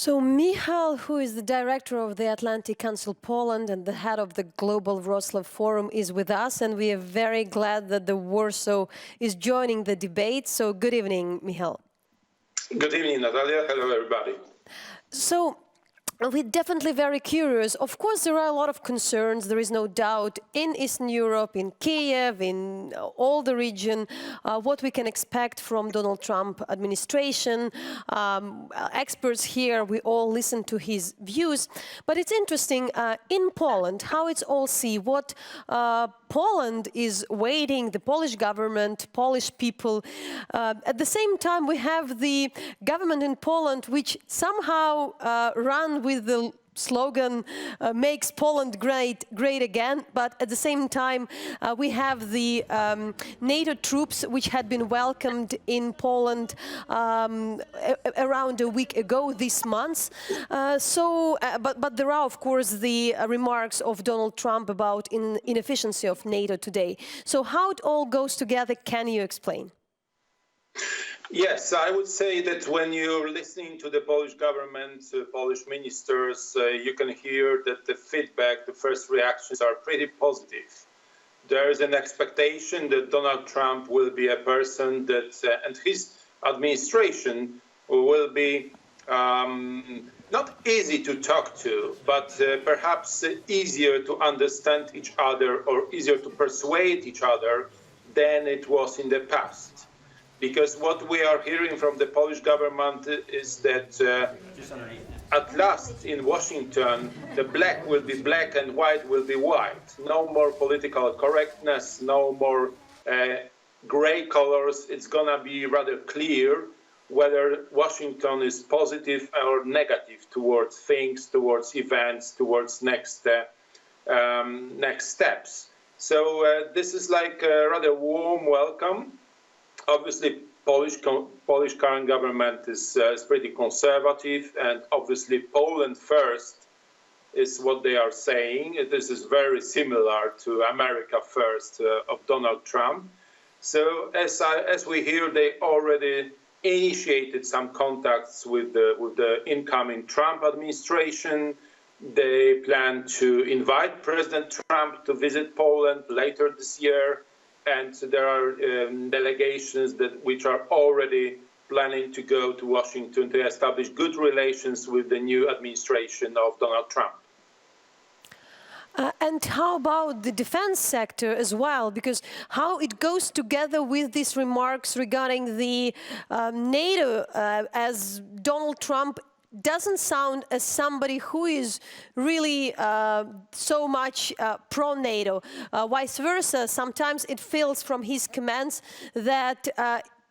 So Michal, who is the director of the Atlantic Council Poland and the head of the Global Warsaw Forum, is with us, and we are very glad that the Warsaw is joining the debate. So good evening, Michal. Good evening, Natalia. Hello, everybody. So we're definitely very curious. Of course, there are a lot of concerns, there is no doubt, in Eastern Europe, in Kiev, in all the region, what we can expect from Donald Trump administration. Experts here, we all listen to his views. But it's interesting, in Poland, how it's all see, what Poland is waiting, the Polish government, Polish people. At the same time, we have the government in Poland, which somehow run with the slogan, makes Poland great again, but at the same time we have the NATO troops which had been welcomed in Poland around a week ago this month. But there are of course the remarks of Donald Trump about inefficiency of NATO today. So how it all goes together, can you explain? Yes, I would say that when you're listening to the Polish government, Polish ministers, you can hear that the feedback, the first reactions are pretty positive. There is an expectation that Donald Trump will be a person that, and his administration will be not easy to talk to, but perhaps easier to understand each other or easier to persuade each other than it was in the past. Because what we are hearing from the Polish government is that at last in Washington, the black will be black and white will be white. No more political correctness, no more gray colors. It's going to be rather clear whether Washington is positive or negative towards things, towards events, towards next steps. So this is like a rather warm welcome. Obviously, Polish current government is pretty conservative, and obviously Poland first is what they are saying. This is very similar to America first of Donald Trump. So as we hear, they already initiated some contacts with the incoming Trump administration. They plan to invite President Trump to visit Poland later this year. And there are delegations which are already planning to go to Washington to establish good relations with the new administration of Donald Trump. And how about the defense sector as well? Because how it goes together with these remarks regarding the NATO, as Donald Trump doesn't sound as somebody who is really so much pro-NATO. Vice versa, sometimes it feels from his comments that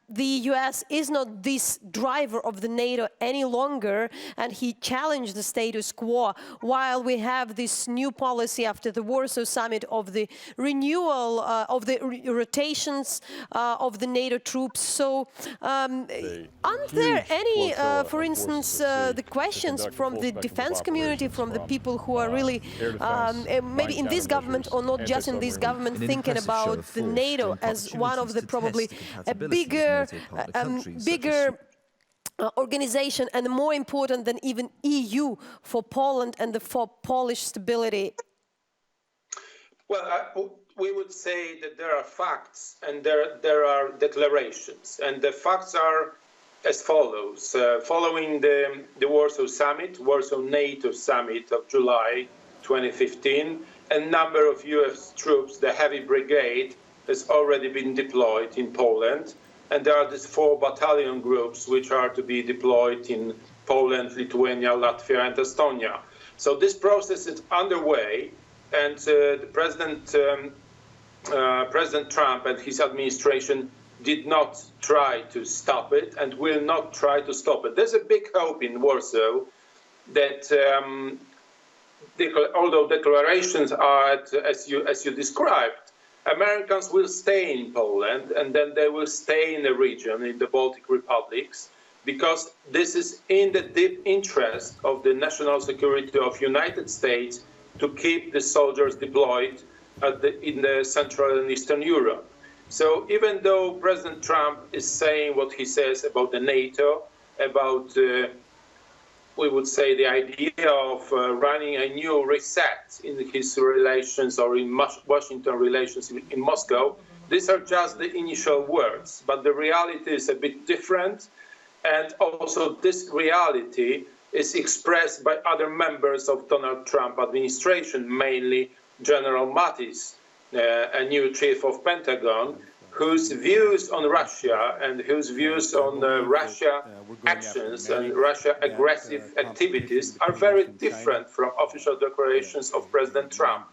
the US is not this driver of the NATO any longer, and he challenged the status quo, while we have this new policy after the Warsaw summit of the renewal of the rotations of the NATO troops. So aren't there any, for instance, the questions from the defense community, from the people who are really maybe in this government or not just in this government, thinking about the NATO as one of the probably a bigger organization and more important than even EU for Poland and for Polish stability? Well, we would say that there are facts and there are declarations. And the facts are as follows. Following the Warsaw Summit, Warsaw NATO Summit of July 2015, a number of US troops, the Heavy Brigade, has already been deployed in Poland. And there are these 4 battalion groups which are to be deployed in Poland, Lithuania, Latvia, and Estonia. So this process is underway, and President Trump and his administration did not try to stop it and will not try to stop it. There's a big hope in Warsaw that although declarations are, as you described, Americans will stay in Poland, and then they will stay in the region, in the Baltic republics, because this is in the deep interest of the national security of United States to keep the soldiers deployed in the Central and Eastern Europe. So even though President Trump is saying what he says about the NATO, about we would say, the idea of running a new reset in his relations or in Washington relations in Moscow, these are just the initial words, but the reality is a bit different. And also this reality is expressed by other members of Donald Trump administration, mainly General Mattis, a new chief of Pentagon, whose views on Russia and whose views on Russia actions and Russia aggressive activities are very different from official declarations of President Trump.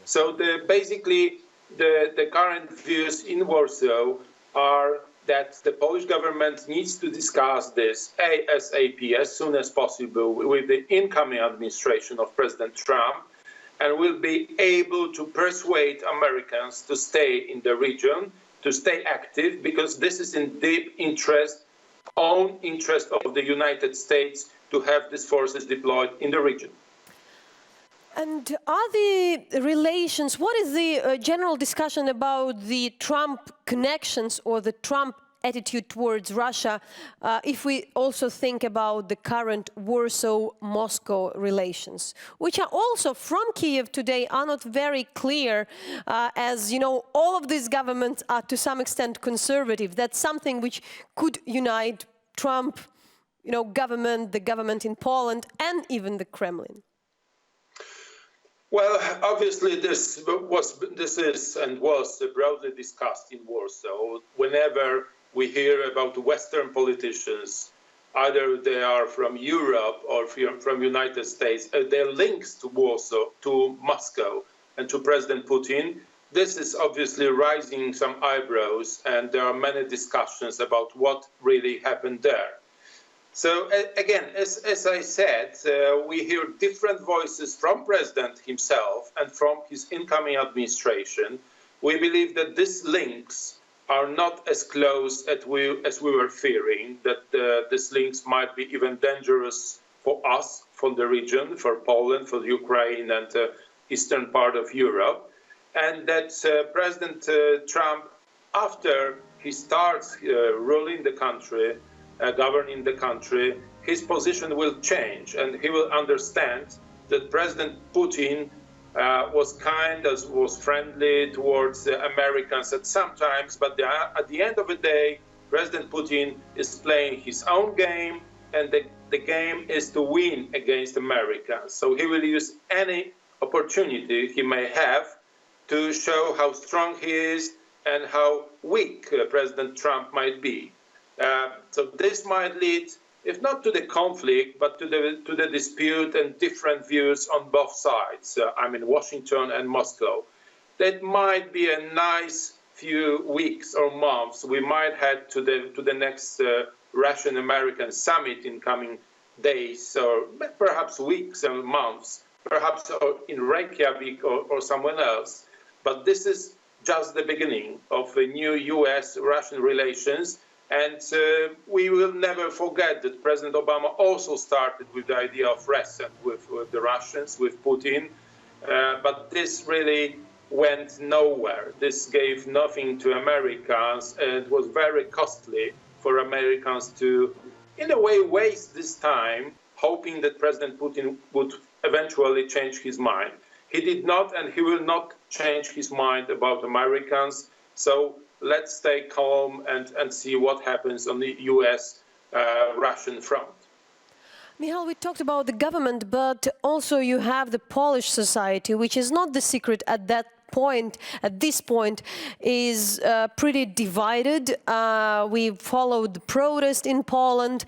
So basically the current views in Warsaw are that the Polish government needs to discuss this ASAP, as soon as possible, with the incoming administration of President Trump, and will be able to persuade Americans to stay in the region, to stay active, because this is in deep interest, own interest of the United States to have these forces deployed in the region. And are the relations, what is the general discussion about the Trump connections or the Trump attitude towards Russia, if we also think about the current Warsaw-Moscow relations, which are also from Kiev today are not very clear, as you know, all of these governments are to some extent conservative. That's something which could unite Trump, government, the government in Poland, and even the Kremlin. Well, obviously, this is and was broadly discussed in Warsaw. Whenever we hear about Western politicians, either they are from Europe or from United States, their links to Warsaw, to Moscow, and to President Putin, this is obviously raising some eyebrows, and there are many discussions about what really happened there. So again, as I said, we hear different voices from President himself and from his incoming administration. We believe that these links are not as close as we were fearing, that these links might be even dangerous for us, for the region, for Poland, for Ukraine and the eastern part of Europe, and that President Trump, after he starts ruling the country, governing the country, his position will change, and he will understand that President Putin was kind, was friendly towards Americans at some times, but at the end of the day, President Putin is playing his own game, and the game is to win against Americans. So he will use any opportunity he may have to show how strong he is and how weak President Trump might be. So this might lead, if not to the conflict, but to the dispute and different views on both sides. I mean, Washington and Moscow. That might be a nice few weeks or months. We might head to the next Russian-American summit in coming days, or perhaps weeks and months, perhaps in Reykjavik or somewhere else. But this is just the beginning of a new US-Russian relations. And we will never forget that President Obama also started with the idea of reset with the Russians, with Putin. But this really went nowhere. This gave nothing to Americans, and it was very costly for Americans to, in a way, waste this time, hoping that President Putin would eventually change his mind. He did not, and he will not change his mind about Americans. So let's stay calm and see what happens on the US-Russian front. Michal, we talked about the government, but also you have the Polish society, which is not the secret at this point, is pretty divided. We followed the protest in Poland,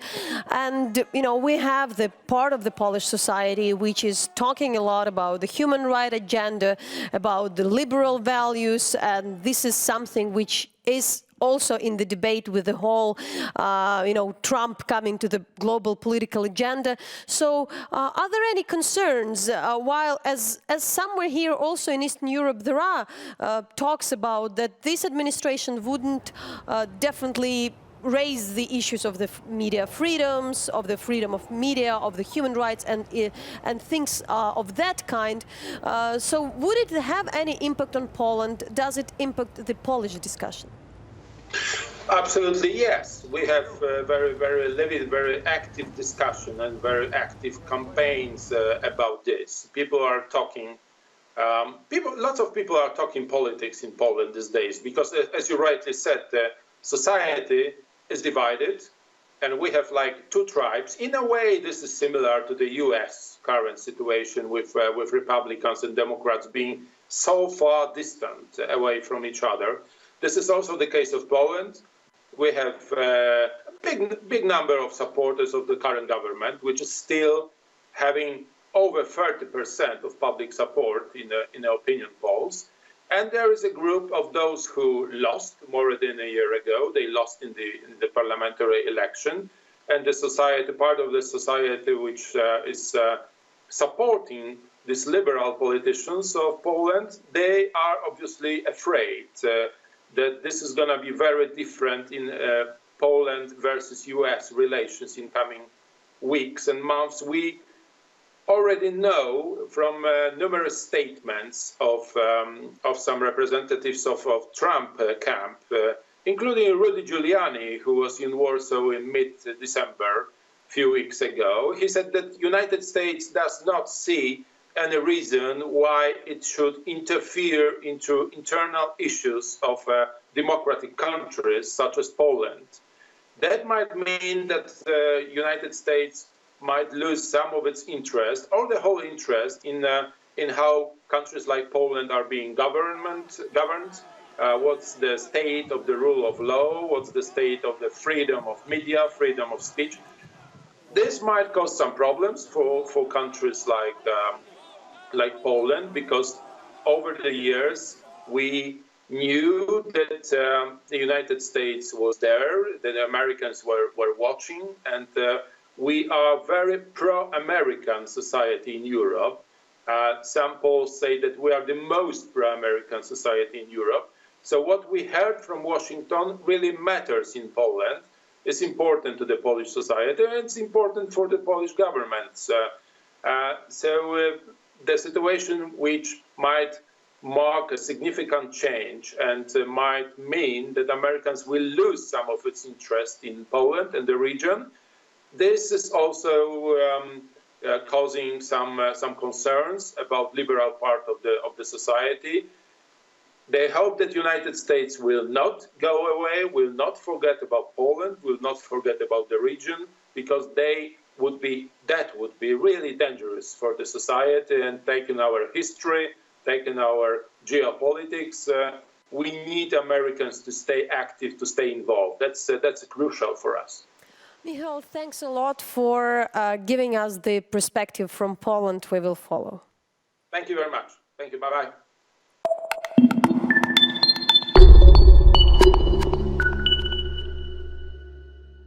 and we have the part of the Polish society which is talking a lot about the human rights agenda, about the liberal values, and this is something which is also in the debate with the whole, Trump coming to the global political agenda. So are there any concerns, while as somewhere here also in Eastern Europe there are talks about that this administration wouldn't definitely raise the issues of the media freedoms, of the freedom of media, of the human rights and things of that kind. So would it have any impact on Poland? Does it impact the Polish discussion? Absolutely, yes. We have very, very lively, very active discussion and very active campaigns about this. People are talking. Lots of people are talking politics in Poland these days because, as you rightly said, the society is divided, and we have like two tribes. In a way, this is similar to the U.S. current situation with Republicans and Democrats being so far distant away from each other. This is also the case of Poland. We have a big number of supporters of the current government, which is still having over 30% of public support in the opinion polls. And there is a group of those who lost more than a year ago. They lost in the parliamentary election. And the society, part of the society which is supporting these liberal politicians of Poland, they are obviously afraid that this is going to be very different in Poland versus US relations in coming weeks and months. We already know from numerous statements of some representatives of Trump camp, including Rudy Giuliani, who was in Warsaw in mid-December, a few weeks ago. He said that the United States does not see any reason why it should interfere into internal issues of democratic countries such as Poland. That might mean that the United States might lose some of its interest or the whole interest in how countries like Poland are being governed, what's the state of the rule of law, what's the state of the freedom of media, freedom of speech. This might cause some problems for countries like Poland, because over the years we knew that the United States was there, that the Americans were watching, and we are a very pro-American society in Europe. Some polls say that we are the most pro-American society in Europe. So what we heard from Washington really matters in Poland. It's important to the Polish society, and it's important for the Polish government. The situation which might mark a significant change and might mean that Americans will lose some of its interest in Poland and the region. This is also causing some concerns about liberal part of the society. They hope that the United States will not go away, will not forget about Poland, will not forget about the region, because that would be really dangerous for the society. And taking our history, taking our geopolitics, we need Americans to stay active, to stay involved. That's crucial for us. Michal, thanks a lot for giving us the perspective from Poland. We will follow. Thank you very much. Thank you. Bye-bye.